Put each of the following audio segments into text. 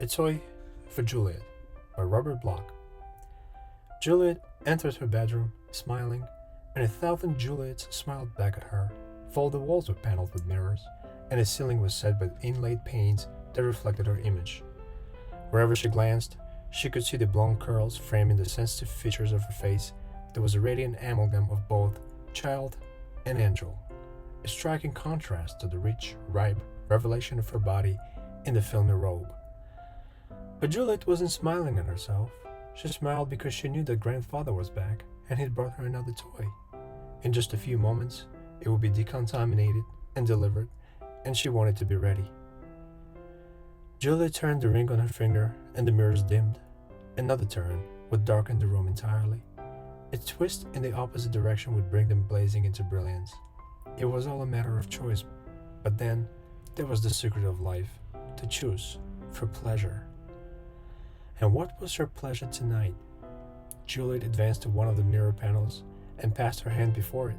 A Toy for Juliette by Robert Bloch. Juliette entered her bedroom, smiling, and 1,000 Juliettes smiled back at her, for all the walls were paneled with mirrors, and the ceiling was set with inlaid panes that reflected her image. Wherever she glanced, she could see the blonde curls framing the sensitive features of her face that was a radiant amalgam of both child and angel, a striking contrast to the rich, ripe revelation of her body in the filmy robe. But Juliette wasn't smiling at herself. She smiled because she knew that grandfather was back and he'd brought her another toy. In just a few moments, it would be decontaminated and delivered, and she wanted to be ready. Juliette turned the ring on her finger and the mirrors dimmed. Another turn would darken the room entirely. A twist in the opposite direction would bring them blazing into brilliance. It was all a matter of choice, but then there was the secret of life, to choose for pleasure. And what was her pleasure tonight? Juliette advanced to one of the mirror panels and passed her hand before it.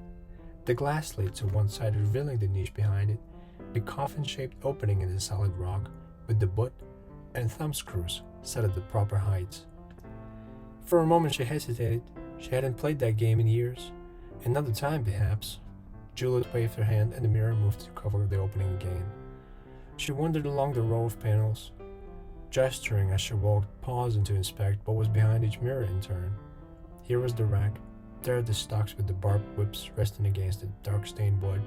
The glass slid to one side, revealing the niche behind it, a coffin-shaped opening in the solid rock, with the butt and thumb screws set at the proper heights. For a moment she hesitated. She hadn't played that game in years. Another time, perhaps. Juliette waved her hand and the mirror moved to cover the opening again. She wandered along the row of panels, gesturing as she walked, pausing to inspect what was behind each mirror in turn. Here was the rack, there the stocks with the barbed whips resting against the dark-stained wood,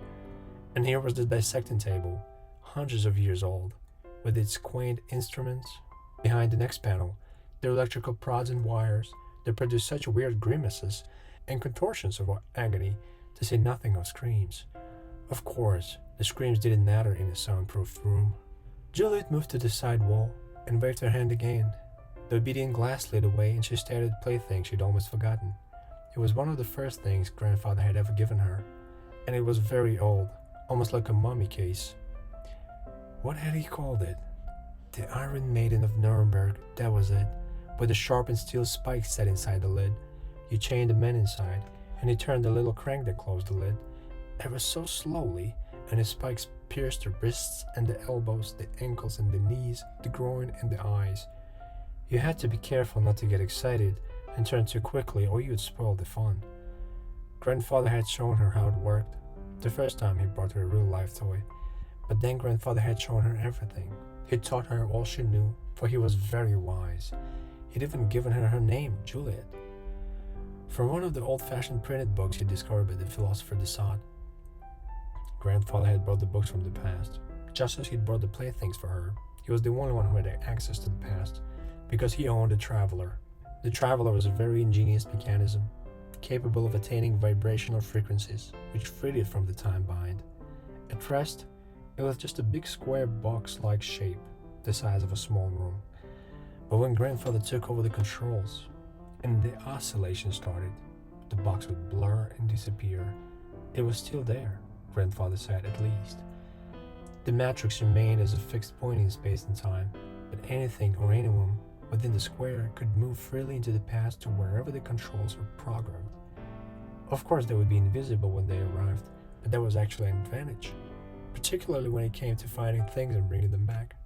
and here was the dissecting table, hundreds of years old, with its quaint instruments. Behind the next panel, the electrical prods and wires that produced such weird grimaces and contortions of agony, to say nothing of screams. Of course, the screams didn't matter in a soundproof room. Juliette moved to the side wall and waved her hand again. The obedient glass slid away and she stared at the plaything she'd almost forgotten. It was one of the first things grandfather had ever given her, and it was very old, almost like a mummy case. What had he called it? The Iron Maiden of Nuremberg, that was it, with the sharpened steel spikes set inside the lid. You chained the man inside, and he turned the little crank that closed the lid, ever so slowly, and the spikes pierced the wrists and the elbows, the ankles and the knees, the groin and the eyes. You had to be careful not to get excited and turn too quickly or you'd spoil the fun. Grandfather had shown her how it worked, the first time he brought her a real-life toy, but then grandfather had shown her everything. He taught her all she knew, for he was very wise. He'd even given her her name, Juliette, from one of the old-fashioned printed books he discovered by the philosopher de Sade. Grandfather had brought the books from the past, just as he'd brought the playthings for her. He was the only one who had access to the past, because he owned a traveler. The traveler was a very ingenious mechanism, capable of attaining vibrational frequencies, which freed it from the time bind. At rest, it was just a big square box-like shape, the size of a small room. But when grandfather took over the controls, and the oscillation started, the box would blur and disappear. It was still there, grandfather said, at least. The matrix remained as a fixed point in space and time, but anything or anyone within the square could move freely into the past to wherever the controls were programmed. Of course, they would be invisible when they arrived, but that was actually an advantage, particularly when it came to finding things and bringing them back.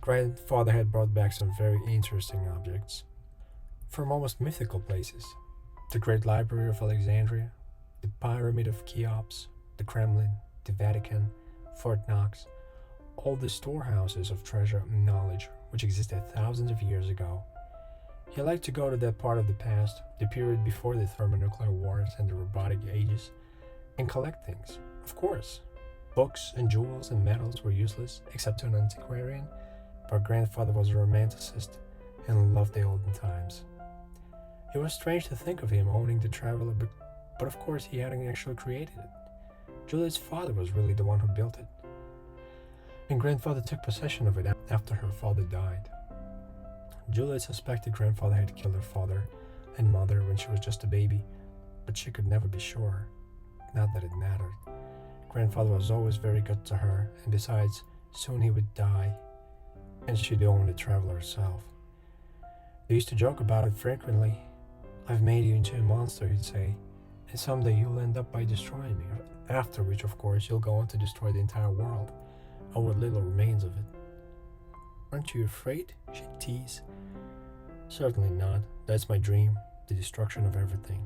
Grandfather had brought back some very interesting objects from almost mythical places. The Great Library of Alexandria, the Pyramid of Cheops, the Kremlin, the Vatican, Fort Knox, all the storehouses of treasure and knowledge which existed thousands of years ago. He liked to go to that part of the past, the period before the thermonuclear wars and the robotic ages, and collect things. Of course, books and jewels and medals were useless, except to an antiquarian, but grandfather was a romanticist and loved the olden times. It was strange to think of him owning the traveler, but of course he hadn't actually created it. Juliette's father was really the one who built it, and grandfather took possession of it after her father died. Juliette suspected grandfather had killed her father and mother when she was just a baby, but she could never be sure. Not that it mattered. Grandfather was always very good to her, and besides, soon he would die, and she'd own the traveler herself. They used to joke about it frequently. "I've made you into a monster," he'd say, "and someday you'll end up by destroying me, after which, of course, you'll go on to destroy the entire world, or what little remains of it." Aren't you afraid? She'd tease. Certainly not. That's my dream. The destruction of everything.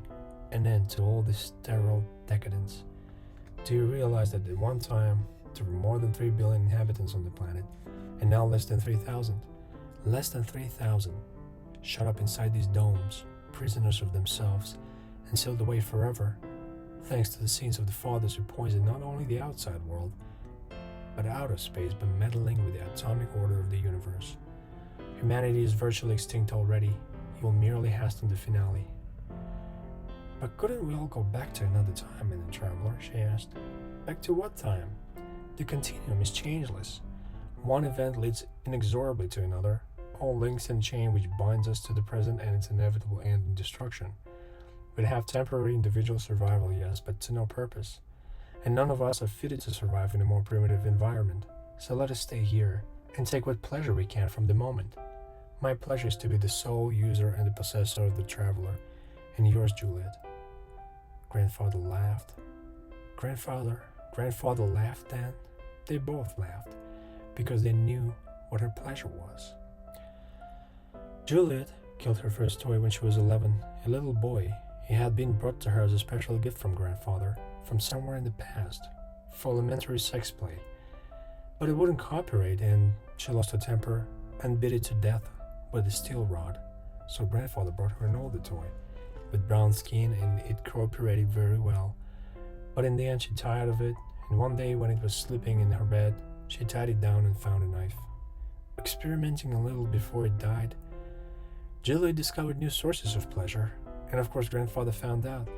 An end to all this sterile decadence. Do you realize that at one time there were more than 3 billion inhabitants on the planet, and now less than 3,000? Less than 3,000. Shut up inside these domes, prisoners of themselves, and sealed away forever, thanks to the sins of the fathers who poisoned not only the outside world, but outer space by meddling with the atomic order of the universe. Humanity is virtually extinct already. You will merely hasten the finale. But couldn't we all go back to another time in the Traveler? She asked. Back to what time? The continuum is changeless. One event leads inexorably to another, all links in a chain which binds us to the present and its inevitable end in destruction. We'd have temporary individual survival, yes, but to no purpose. And none of us are fitted to survive in a more primitive environment. So let us stay here and take what pleasure we can from the moment. My pleasure is to be the sole user and the possessor of the Traveler, and yours, Juliette. Grandfather laughed. Grandfather laughed then. They both laughed, because they knew what her pleasure was. Juliette killed her first toy when she was 11, a little boy. He had been brought to her as a special gift from grandfather, from somewhere in the past, for elementary sex play. But it wouldn't cooperate, and she lost her temper and bit it to death with a steel rod. So grandfather brought her an older toy, with brown skin, and it cooperated very well. But in the end she tired of it, and one day when it was sleeping in her bed, she tied it down and found a knife. Experimenting a little before it died, Juliette discovered new sources of pleasure, and of course grandfather found out.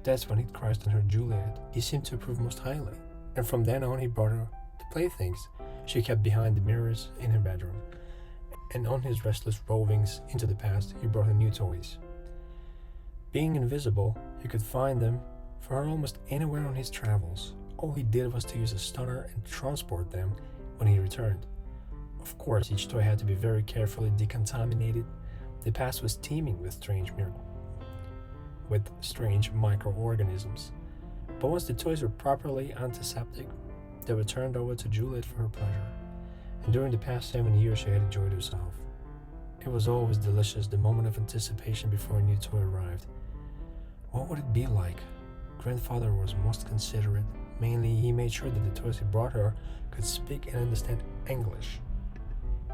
That's when he christened her Juliette. He seemed to approve most highly, and from then on he brought her the playthings she kept behind the mirrors in her bedroom. And on his restless rovings into the past, he brought her new toys. Being invisible, he could find them for her almost anywhere on his travels. All he did was to use a stunner and transport them when he returned. Of course, each toy had to be very carefully decontaminated. The past was teeming with strange microorganisms. But once the toys were properly antiseptic, they were turned over to Juliette for her pleasure. And during the past 7 years, she had enjoyed herself. It was always delicious, the moment of anticipation before a new toy arrived. What would it be like? Grandfather was most considerate. Mainly, he made sure that the toys he brought her could speak and understand English.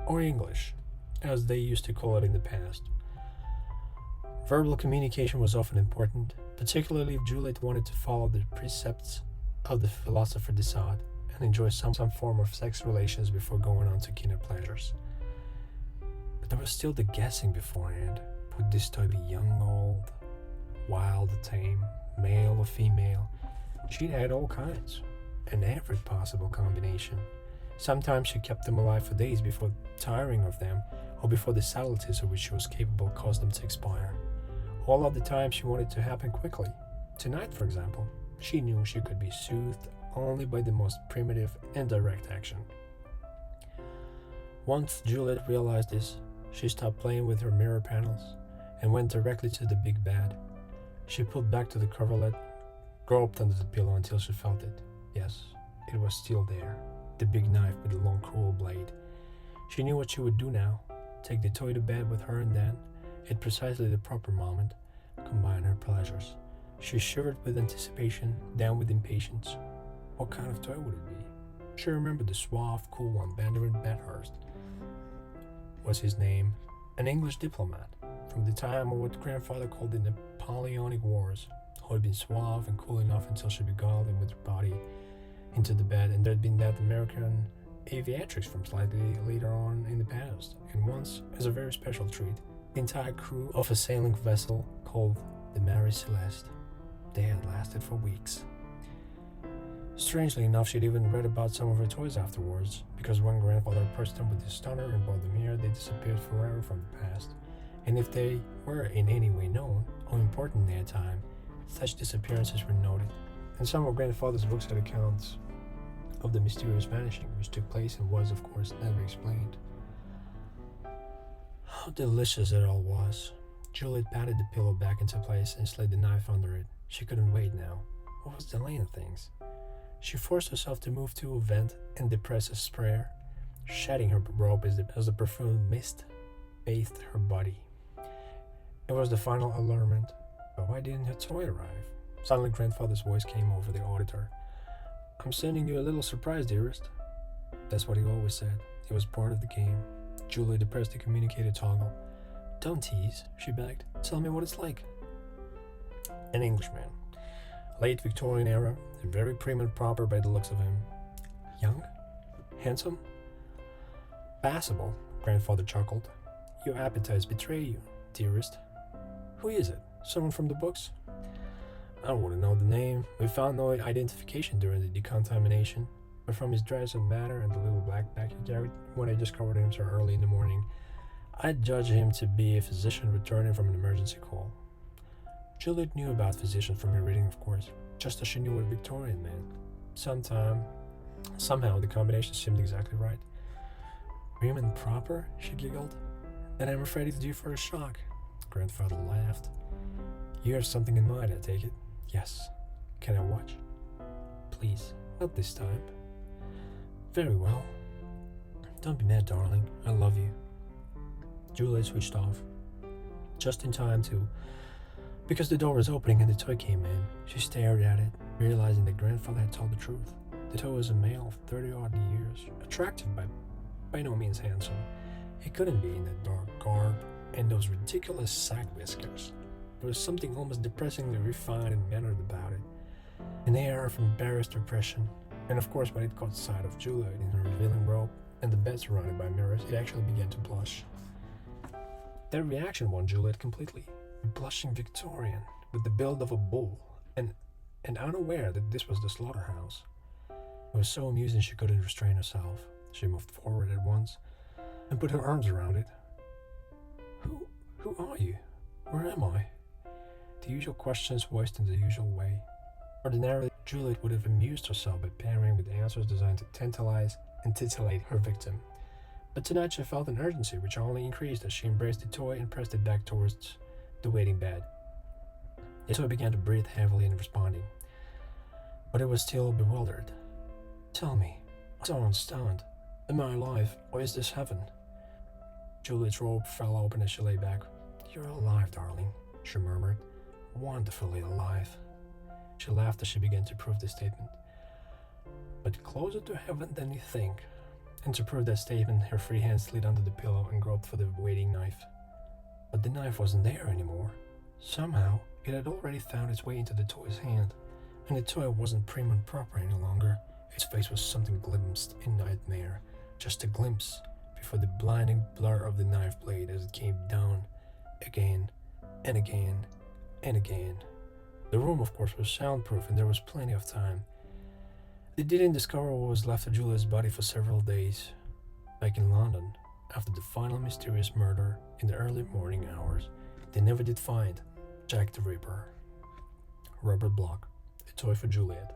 Or English, as they used to call it in the past. Verbal communication was often important, particularly if Juliette wanted to follow the precepts of the philosopher de Sade and enjoy some form of sex relations before going on to keener pleasures. But there was still the guessing beforehand. Would this toy be young or old, wild or tame, male or female? She'd had all kinds, and every possible combination. Sometimes she kept them alive for days before tiring of them, or before the subtleties of which she was capable caused them to expire. All of the time she wanted to happen quickly. Tonight, for example, she knew she could be soothed only by the most primitive and direct action. Once Juliette realized this, she stopped playing with her mirror panels and went directly to the big bed. She pulled back to the coverlet, groped under the pillow until she felt it. Yes, it was still there, the big knife with the long cruel blade. She knew what she would do now, take the toy to bed with her, and then, at precisely the proper moment, combine her pleasures. She shivered with anticipation, then with impatience. What kind of toy would it be? She remembered the suave, cool one. Benjamin Bathurst was his name, an English diplomat, from the time of what grandfather called the Napoleonic Wars, who had been suave and cool enough until she beguiled him with her body into the bed, and there had been that American aviatrix from slightly later on in the past, and once, as a very special treat, the entire crew of a sailing vessel called the Mary Celeste. They had lasted for weeks. Strangely enough, she'd even read about some of her toys afterwards, because when grandfather pursed them with his stunner and brought them here, they disappeared forever from the past. And if they were in any way known or important in their time, such disappearances were noted. And some of grandfather's books had accounts of the mysterious vanishing, which took place and was, of course, never explained. How delicious it all was. Juliette patted the pillow back into place and slid the knife under it. She couldn't wait now. What was delaying things? She forced herself to move to a vent and depress a sprayer. shedding her robe as the perfumed mist bathed her body. It was the final allurement, but why didn't her toy arrive? Suddenly grandfather's voice came over the auditor. I'm sending you a little surprise, dearest. That's what he always said. It was part of the game. Juliette pressed the communicator toggle. Don't tease, she begged. Tell me what it's like. An Englishman. Late Victorian era, very prim and proper by the looks of him. Young? Handsome? Passable, grandfather chuckled. Your appetites betray you, dearest. Who is it? Someone from the books? I wouldn't know the name. We found no identification during the decontamination, but from his dress and manner and the little black bag he carried when I discovered him so early in the morning, I'd judge him to be a physician returning from an emergency call. Juliette knew about physicians from her reading, of course, just as she knew what Victorian meant. Somehow the combination seemed exactly right. Prim and proper? She giggled. Then I'm afraid it's due for a shock. Grandfather laughed. You have something in mind, I take it? Yes. Can I watch? Please, not this time. Very well. Don't be mad, darling. I love you. Juliette switched off. Just in time because the door was opening and the toy came in. She stared at it, realizing that grandfather had told the truth. The toy was a male of 30-odd years, attractive but by no means handsome. He couldn't be in that dark garb and those ridiculous side whiskers. There was something almost depressingly refined and mannered about it, an air of embarrassed repression. And of course, when it caught sight of Juliette in her revealing robe and the bed surrounded by mirrors, it actually began to blush. That reaction won Juliette completely. A blushing Victorian with the build of a bull, and unaware that this was the slaughterhouse. It was so amusing she couldn't restrain herself. She moved forward at once and put her arms around it. Who are you? Where am I? The usual questions voiced in the usual way. Ordinarily, Juliette would have amused herself by pairing with answers designed to tantalize and titillate her victim. But tonight she felt an urgency which only increased as she embraced the toy and pressed it back towards the waiting bed. The toy began to breathe heavily in responding, but it was still bewildered. Tell me, I don't understand. Am I alive, or is this heaven? Juliette's robe fell open as she lay back. You're alive, darling, she murmured. Wonderfully alive. She laughed as she began to prove this statement. But closer to heaven than you think. And to prove that statement, her free hand slid under the pillow and groped for the waiting knife. But the knife wasn't there anymore. Somehow, it had already found its way into the toy's hand, and the toy wasn't prim and proper any longer. Its face was something glimpsed in nightmare, just a glimpse, before the blinding blur of the knife blade as it came down, again, and again, and again. The room, of course, was soundproof, and there was plenty of time. They didn't discover what was left of Juliette's body for several days. Back in London, after the final mysterious murder in the early morning hours, they never did find Jack the Ripper. Robert Bloch, A Toy for Juliette.